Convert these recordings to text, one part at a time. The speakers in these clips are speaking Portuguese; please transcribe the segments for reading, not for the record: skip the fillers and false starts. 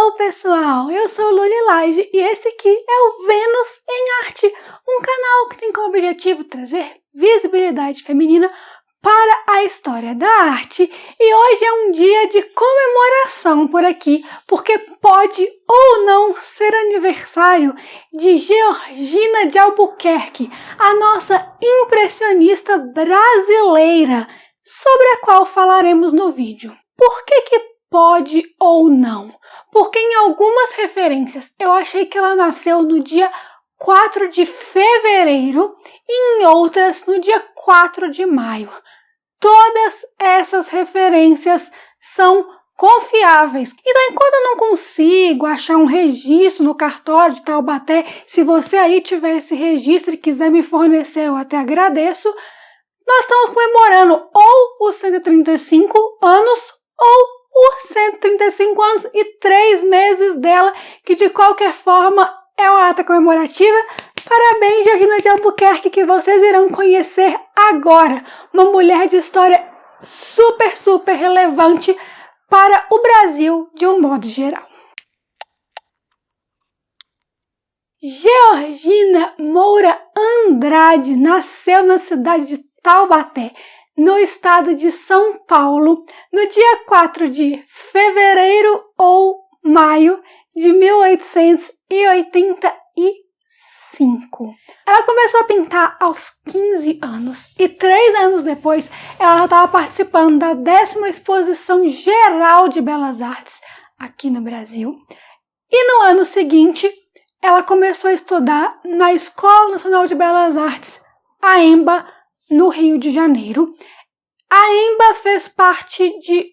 Hello pessoal, eu sou Luli Laje e esse aqui é o Vênus em Arte, um canal que tem como objetivo trazer visibilidade feminina para a história da arte. E hoje é um dia de comemoração por aqui, porque pode ou não ser aniversário de Georgina de Albuquerque, a nossa impressionista brasileira, sobre a qual falaremos no vídeo. Por que pode ou não? Porque em algumas referências eu achei que ela nasceu no dia 4 de fevereiro e em outras no dia 4 de maio. Todas essas referências são confiáveis. Então, enquanto eu não consigo achar um registro no cartório de Taubaté, se você aí tiver esse registro e quiser me fornecer, eu até agradeço. Nós estamos comemorando ou os 135 anos ou os 135 anos e 3 meses dela, que de qualquer forma é uma data comemorativa. Parabéns, Georgina de Albuquerque, que vocês irão conhecer agora. Uma mulher de história super relevante para o Brasil de um modo geral. Georgina Moura Andrade nasceu na cidade de Taubaté, no estado de São Paulo, no dia 4 de fevereiro ou maio de 1885. Ela começou a pintar aos 15 anos e 3 anos depois ela já estava participando da 10ª Exposição Geral de Belas Artes aqui no Brasil. E no ano seguinte ela começou a estudar na Escola Nacional de Belas Artes, a EMBA, no Rio de Janeiro. A EMBA fez parte de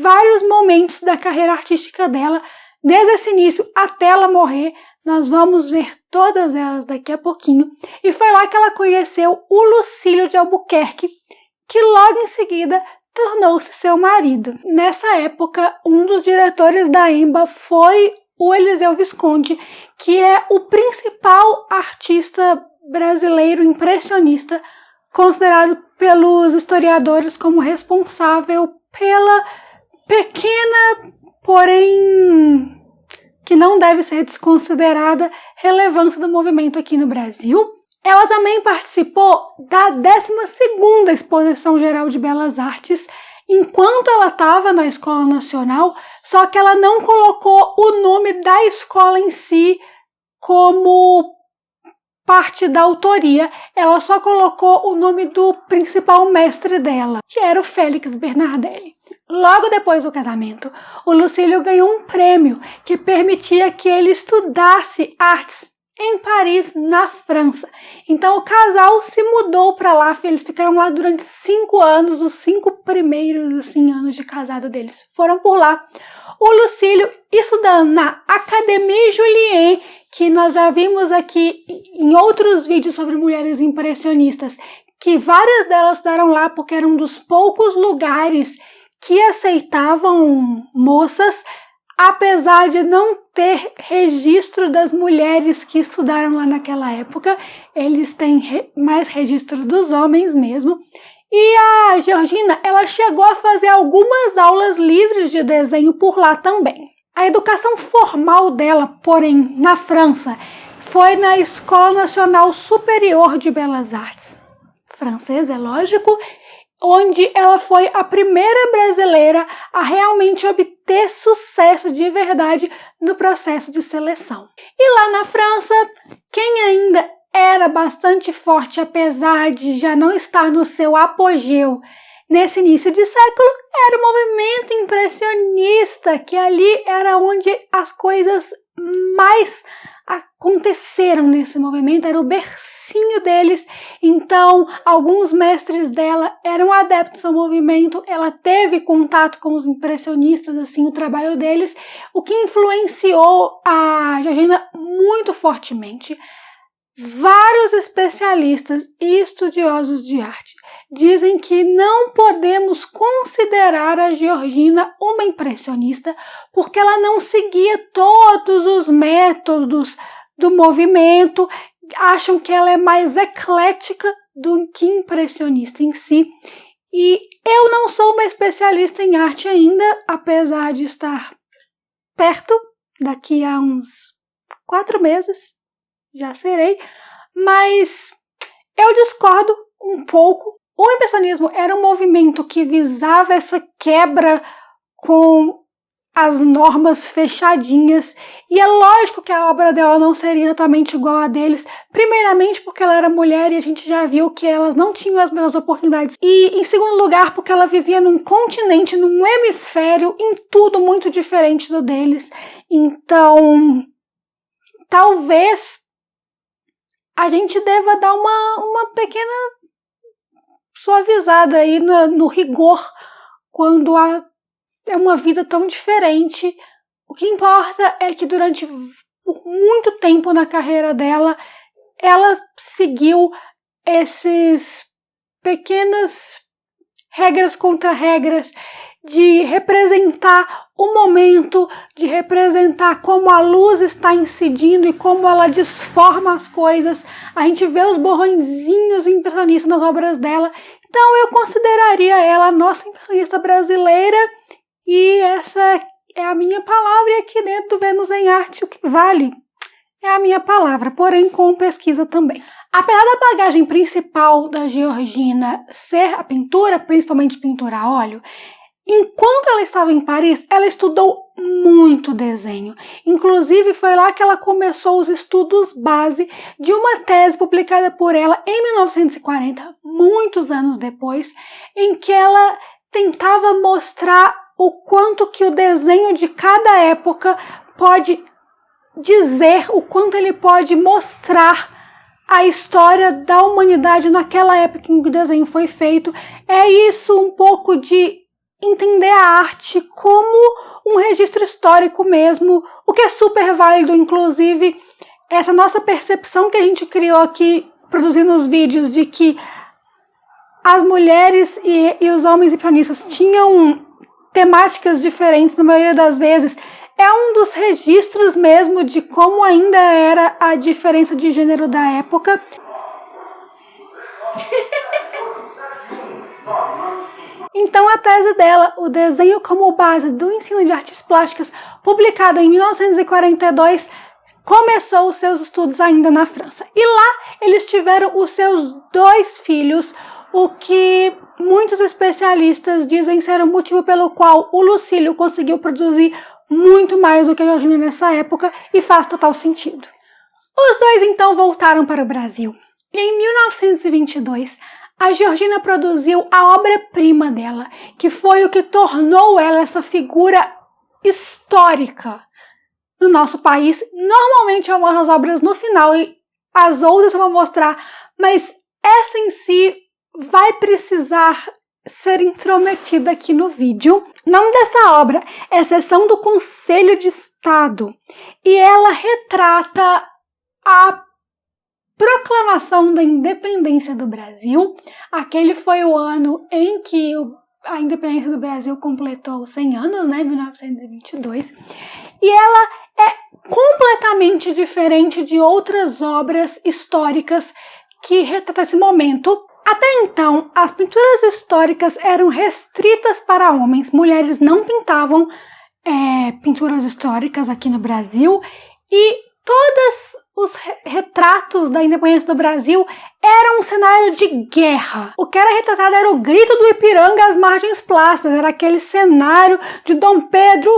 vários momentos da carreira artística dela, desde esse início até ela morrer. Nós vamos ver todas elas daqui a pouquinho. E foi lá que ela conheceu o Lucílio de Albuquerque, que logo em seguida tornou-se seu marido. Nessa época, um dos diretores da EMBA foi o Eliseu Visconti, que é o principal artista brasileiro impressionista, considerado pelos historiadores como responsável pela pequena, porém que não deve ser desconsiderada, relevância do movimento aqui no Brasil. Ela também participou da 12ª Exposição Geral de Belas Artes, enquanto ela estava na Escola Nacional, só que ela não colocou o nome da escola em si como parte da autoria, ela só colocou o nome do principal mestre dela, que era o Félix Bernardelli. Logo depois do casamento, o Lucílio ganhou um prêmio que permitia que ele estudasse artes em Paris, na França. Então o casal se mudou para lá, eles ficaram lá durante 5 anos, os 5 primeiros anos de casado deles foram por lá. O Lucílio estudando na Académie Julian, que nós já vimos aqui em outros vídeos sobre mulheres impressionistas, que várias delas estudaram lá porque era um dos poucos lugares que aceitavam moças, apesar de não ter registro das mulheres que estudaram lá naquela época. Eles têm mais registro dos homens mesmo. E a Georgina, ela chegou a fazer algumas aulas livres de desenho por lá também. A educação formal dela, porém, na França, foi na Escola Nacional Superior de Belas Artes, francesa, é lógico, onde ela foi a primeira brasileira a realmente obter sucesso de verdade no processo de seleção. E lá na França, quem ainda era bastante forte, apesar de já não estar no seu apogeu nesse início de século, era o movimento impressionista, que ali era onde as coisas mais aconteceram nesse movimento, era o bercinho deles. Então, alguns mestres dela eram adeptos ao movimento, ela teve contato com os impressionistas, assim, o trabalho deles, o que influenciou a Georgina muito fortemente. Vários especialistas e estudiosos de arte dizem que não podemos considerar a Georgina uma impressionista porque ela não seguia todos os métodos do movimento, acham que ela é mais eclética do que impressionista em si. E eu não sou uma especialista em arte ainda, apesar de estar perto, daqui a uns 4 meses, já serei, mas eu discordo um pouco. O impressionismo era um movimento que visava essa quebra com as normas fechadinhas, e é lógico que a obra dela não seria exatamente igual a deles, primeiramente porque ela era mulher e a gente já viu que elas não tinham as mesmas oportunidades, e em segundo lugar porque ela vivia num continente, num hemisfério, em tudo muito diferente do deles. Então talvez a gente deva dar uma pequena suavizada aí no rigor quando é uma vida tão diferente. O que importa é que por muito tempo na carreira dela, ela seguiu esses pequenas regras contra regras de representar o momento, de representar como a luz está incidindo e como ela desforma as coisas. A gente vê os borrõezinhos impressionistas nas obras dela. Então eu consideraria ela a nossa impressionista brasileira, e essa é a minha palavra, e aqui dentro do Vênus em Arte o que vale é a minha palavra, porém com pesquisa também. Apesar da bagagem principal da Georgina ser a pintura, principalmente pintura a óleo, enquanto ela estava em Paris, ela estudou muito desenho. Inclusive, foi lá que ela começou os estudos base de uma tese publicada por ela em 1940, muitos anos depois, em que ela tentava mostrar o quanto que o desenho de cada época pode dizer, o quanto ele pode mostrar a história da humanidade naquela época em que o desenho foi feito. É isso, um pouco de entender a arte como um registro histórico mesmo, o que é super válido. Inclusive, essa nossa percepção que a gente criou aqui, produzindo os vídeos, de que as mulheres e os homens impressionistas tinham temáticas diferentes na maioria das vezes, é um dos registros mesmo de como ainda era a diferença de gênero da época. Então a tese dela, o desenho como base do ensino de artes plásticas, publicada em 1942, começou os seus estudos ainda na França. E lá eles tiveram os seus 2 filhos, o que muitos especialistas dizem ser o motivo pelo qual o Lucílio conseguiu produzir muito mais do que a Georgina nessa época, e faz total sentido. Os 2 então voltaram para o Brasil. E em 1922, a Georgina produziu a obra-prima dela, que foi o que tornou ela essa figura histórica no nosso país. Normalmente eu mostro as obras no final e as outras eu vou mostrar, mas essa em si vai precisar ser intrometida aqui no vídeo. O nome dessa obra é Sessão do Conselho de Estado, e ela retrata a proclamação da independência do Brasil. Aquele foi o ano em que a independência do Brasil completou 100 anos, né, 1922, e ela é completamente diferente de outras obras históricas que retratam esse momento. Até então, as pinturas históricas eram restritas para homens. Mulheres não pintavam pinturas históricas aqui no Brasil, e todos os retratos da independência do Brasil eram um cenário de guerra. O que era retratado era o grito do Ipiranga às margens plácidas, era aquele cenário de Dom Pedro,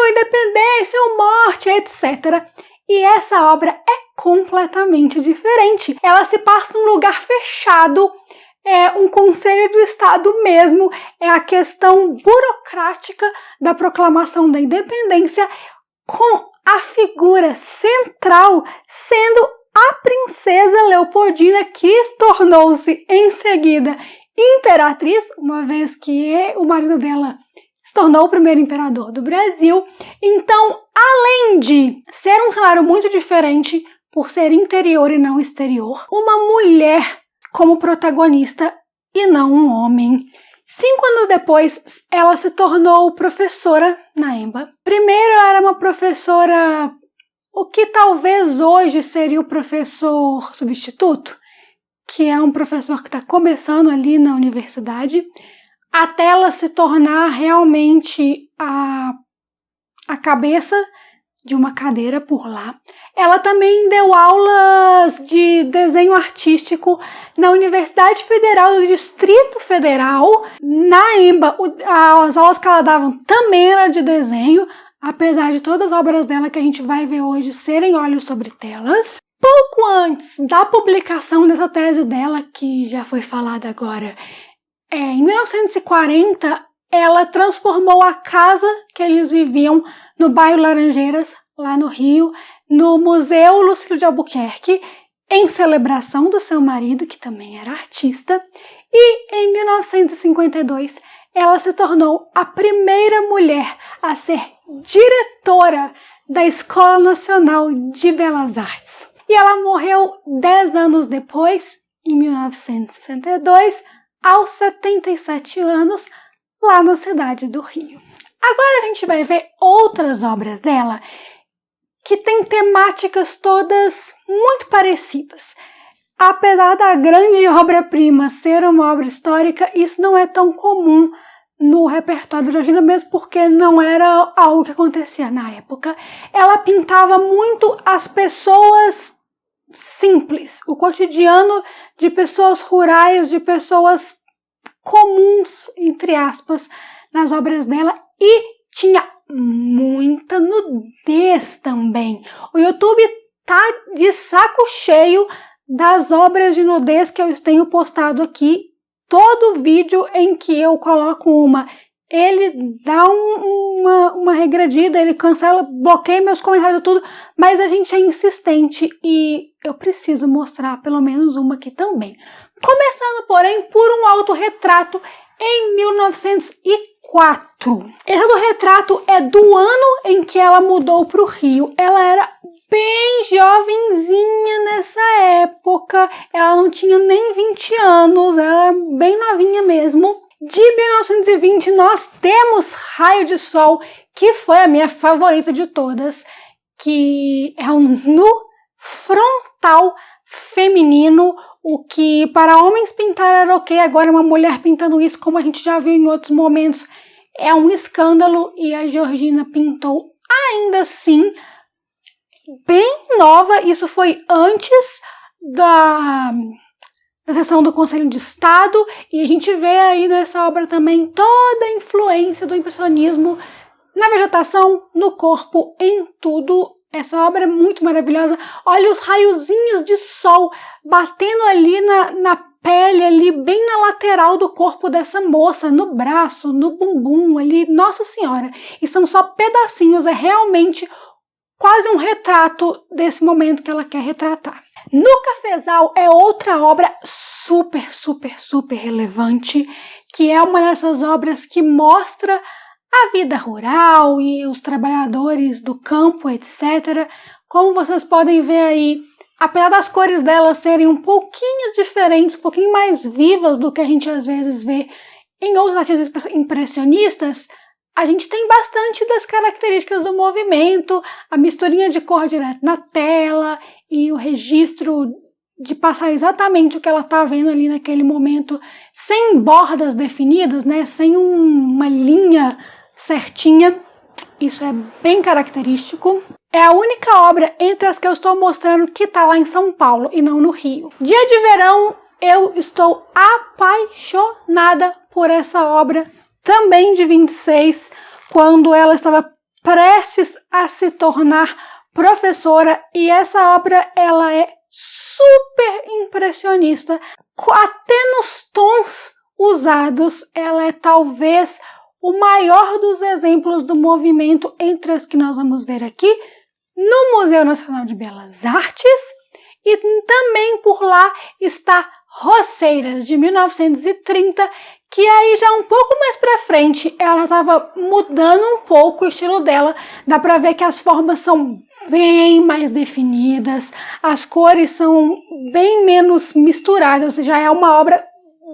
independência ou morte, etc. E essa obra é completamente diferente. Ela se passa num lugar fechado, é um conselho do Estado mesmo, é a questão burocrática da proclamação da independência, com a figura central sendo a princesa Leopoldina, que tornou-se em seguida imperatriz, uma vez que o marido dela se tornou o primeiro imperador do Brasil. Então, além de ser um cenário muito diferente, por ser interior e não exterior, uma mulher como protagonista e não um homem. 5 anos depois, ela se tornou professora na EMBA. Primeiro, ela era uma professora, o que talvez hoje seria o professor substituto, que é um professor que está começando ali na universidade, até ela se tornar realmente a cabeça de uma cadeira por lá. Ela também deu aulas de desenho artístico na Universidade Federal do Distrito Federal. Na EMBA, as aulas que ela dava também eram de desenho, apesar de todas as obras dela que a gente vai ver hoje serem óleos sobre telas. Pouco antes da publicação dessa tese dela, que já foi falada agora, em 1940, ela transformou a casa que eles viviam no bairro Laranjeiras, lá no Rio, no Museu Lucílio de Albuquerque, em celebração do seu marido, que também era artista. E em 1952, ela se tornou a primeira mulher a ser diretora da Escola Nacional de Belas Artes. E ela morreu 10 anos depois, em 1962, aos 77 anos, lá na cidade do Rio. Agora a gente vai ver outras obras dela que têm temáticas todas muito parecidas. Apesar da grande obra-prima ser uma obra histórica, isso não é tão comum no repertório de Georgina, mesmo porque não era algo que acontecia na época. Ela pintava muito as pessoas simples, o cotidiano de pessoas rurais, de pessoas comuns, entre aspas, nas obras dela, e tinha muita nudez também. O YouTube tá de saco cheio das obras de nudez que eu tenho postado aqui. Todo vídeo em que eu coloco ele dá uma regredida, ele cancela, bloqueia meus comentários e tudo, mas a gente é insistente e eu preciso mostrar pelo menos uma aqui também. Começando, porém, por um autorretrato em 1904. Esse autorretrato é do ano em que ela mudou para o Rio. Ela era bem jovenzinha nessa época, ela não tinha nem 20 anos, ela era bem novinha mesmo. De 1920 nós temos Raio de Sol, que foi a minha favorita de todas, que é um nu frontal feminino, o que para homens pintar era ok, agora uma mulher pintando isso, como a gente já viu em outros momentos, é um escândalo, e a Georgina pintou ainda assim, bem nova. Isso foi antes da sessão do Conselho de Estado, e a gente vê aí nessa obra também toda a influência do impressionismo na vegetação, no corpo, em tudo. Essa obra é muito maravilhosa. Olha os raiozinhos de sol batendo ali na pele, ali bem na lateral do corpo dessa moça, no braço, no bumbum ali. Nossa Senhora! E são só pedacinhos, é realmente quase um retrato desse momento que ela quer retratar. No Cafezal é outra obra super, super, super relevante, que é uma dessas obras que mostra a vida rural e os trabalhadores do campo, etc. Como vocês podem ver aí, apesar das cores delas serem um pouquinho diferentes, um pouquinho mais vivas do que a gente às vezes vê em outros artistas impressionistas, a gente tem bastante das características do movimento, a misturinha de cor direto na tela e o registro de passar exatamente o que ela está vendo ali naquele momento, sem bordas definidas, né? Sem uma linha certinha. Isso é bem característico. É a única obra entre as que eu estou mostrando que está lá em São Paulo e não no Rio. Dia de Verão, eu estou apaixonada por essa obra, também de 26, quando ela estava prestes a se tornar professora, e essa obra ela é super impressionista, até nos tons usados. Ela é talvez o maior dos exemplos do movimento entre as que nós vamos ver aqui no Museu Nacional de Belas Artes, e também por lá está Roceiras, de 1930, que aí já um pouco mais pra frente ela estava mudando um pouco o estilo dela. Dá pra ver que as formas são bem mais definidas, as cores são bem menos misturadas, já é uma obra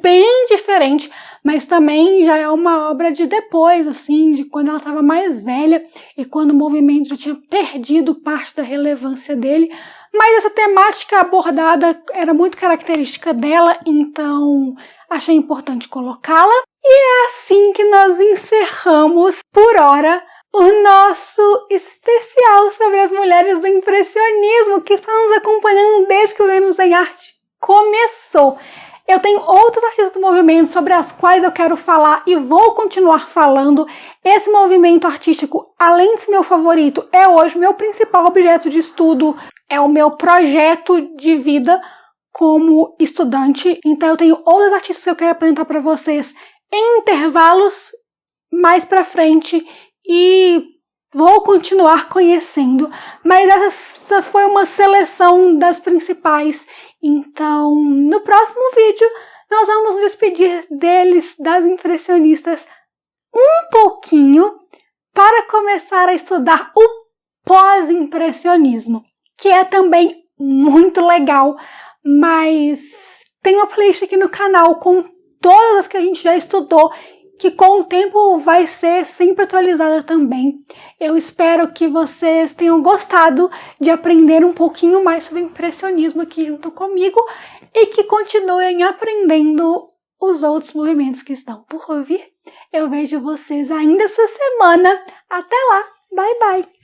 bem diferente, mas também já é uma obra de depois, assim, de quando ela estava mais velha e quando o movimento já tinha perdido parte da relevância dele. Mas essa temática abordada era muito característica dela, então achei importante colocá-la. E é assim que nós encerramos, por hora, o nosso especial sobre as mulheres do impressionismo que estão nos acompanhando desde que o Vênus em Arte começou. Eu tenho outros artistas do movimento sobre as quais eu quero falar e vou continuar falando. Esse movimento artístico, além de ser meu favorito, é hoje meu principal objeto de estudo, é o meu projeto de vida como estudante. Então eu tenho outros artistas que eu quero apresentar para vocês em intervalos mais para frente e vou continuar conhecendo. Mas essa foi uma seleção das principais. Então, no próximo vídeo, nós vamos nos despedir deles, das impressionistas, um pouquinho para começar a estudar o pós-impressionismo, que é também muito legal, mas tem uma playlist aqui no canal com todas as que a gente já estudou, que com o tempo vai ser sempre atualizada também. Eu espero que vocês tenham gostado de aprender um pouquinho mais sobre impressionismo aqui junto comigo e que continuem aprendendo os outros movimentos que estão por vir. Eu vejo vocês ainda essa semana. Até lá! Bye, bye!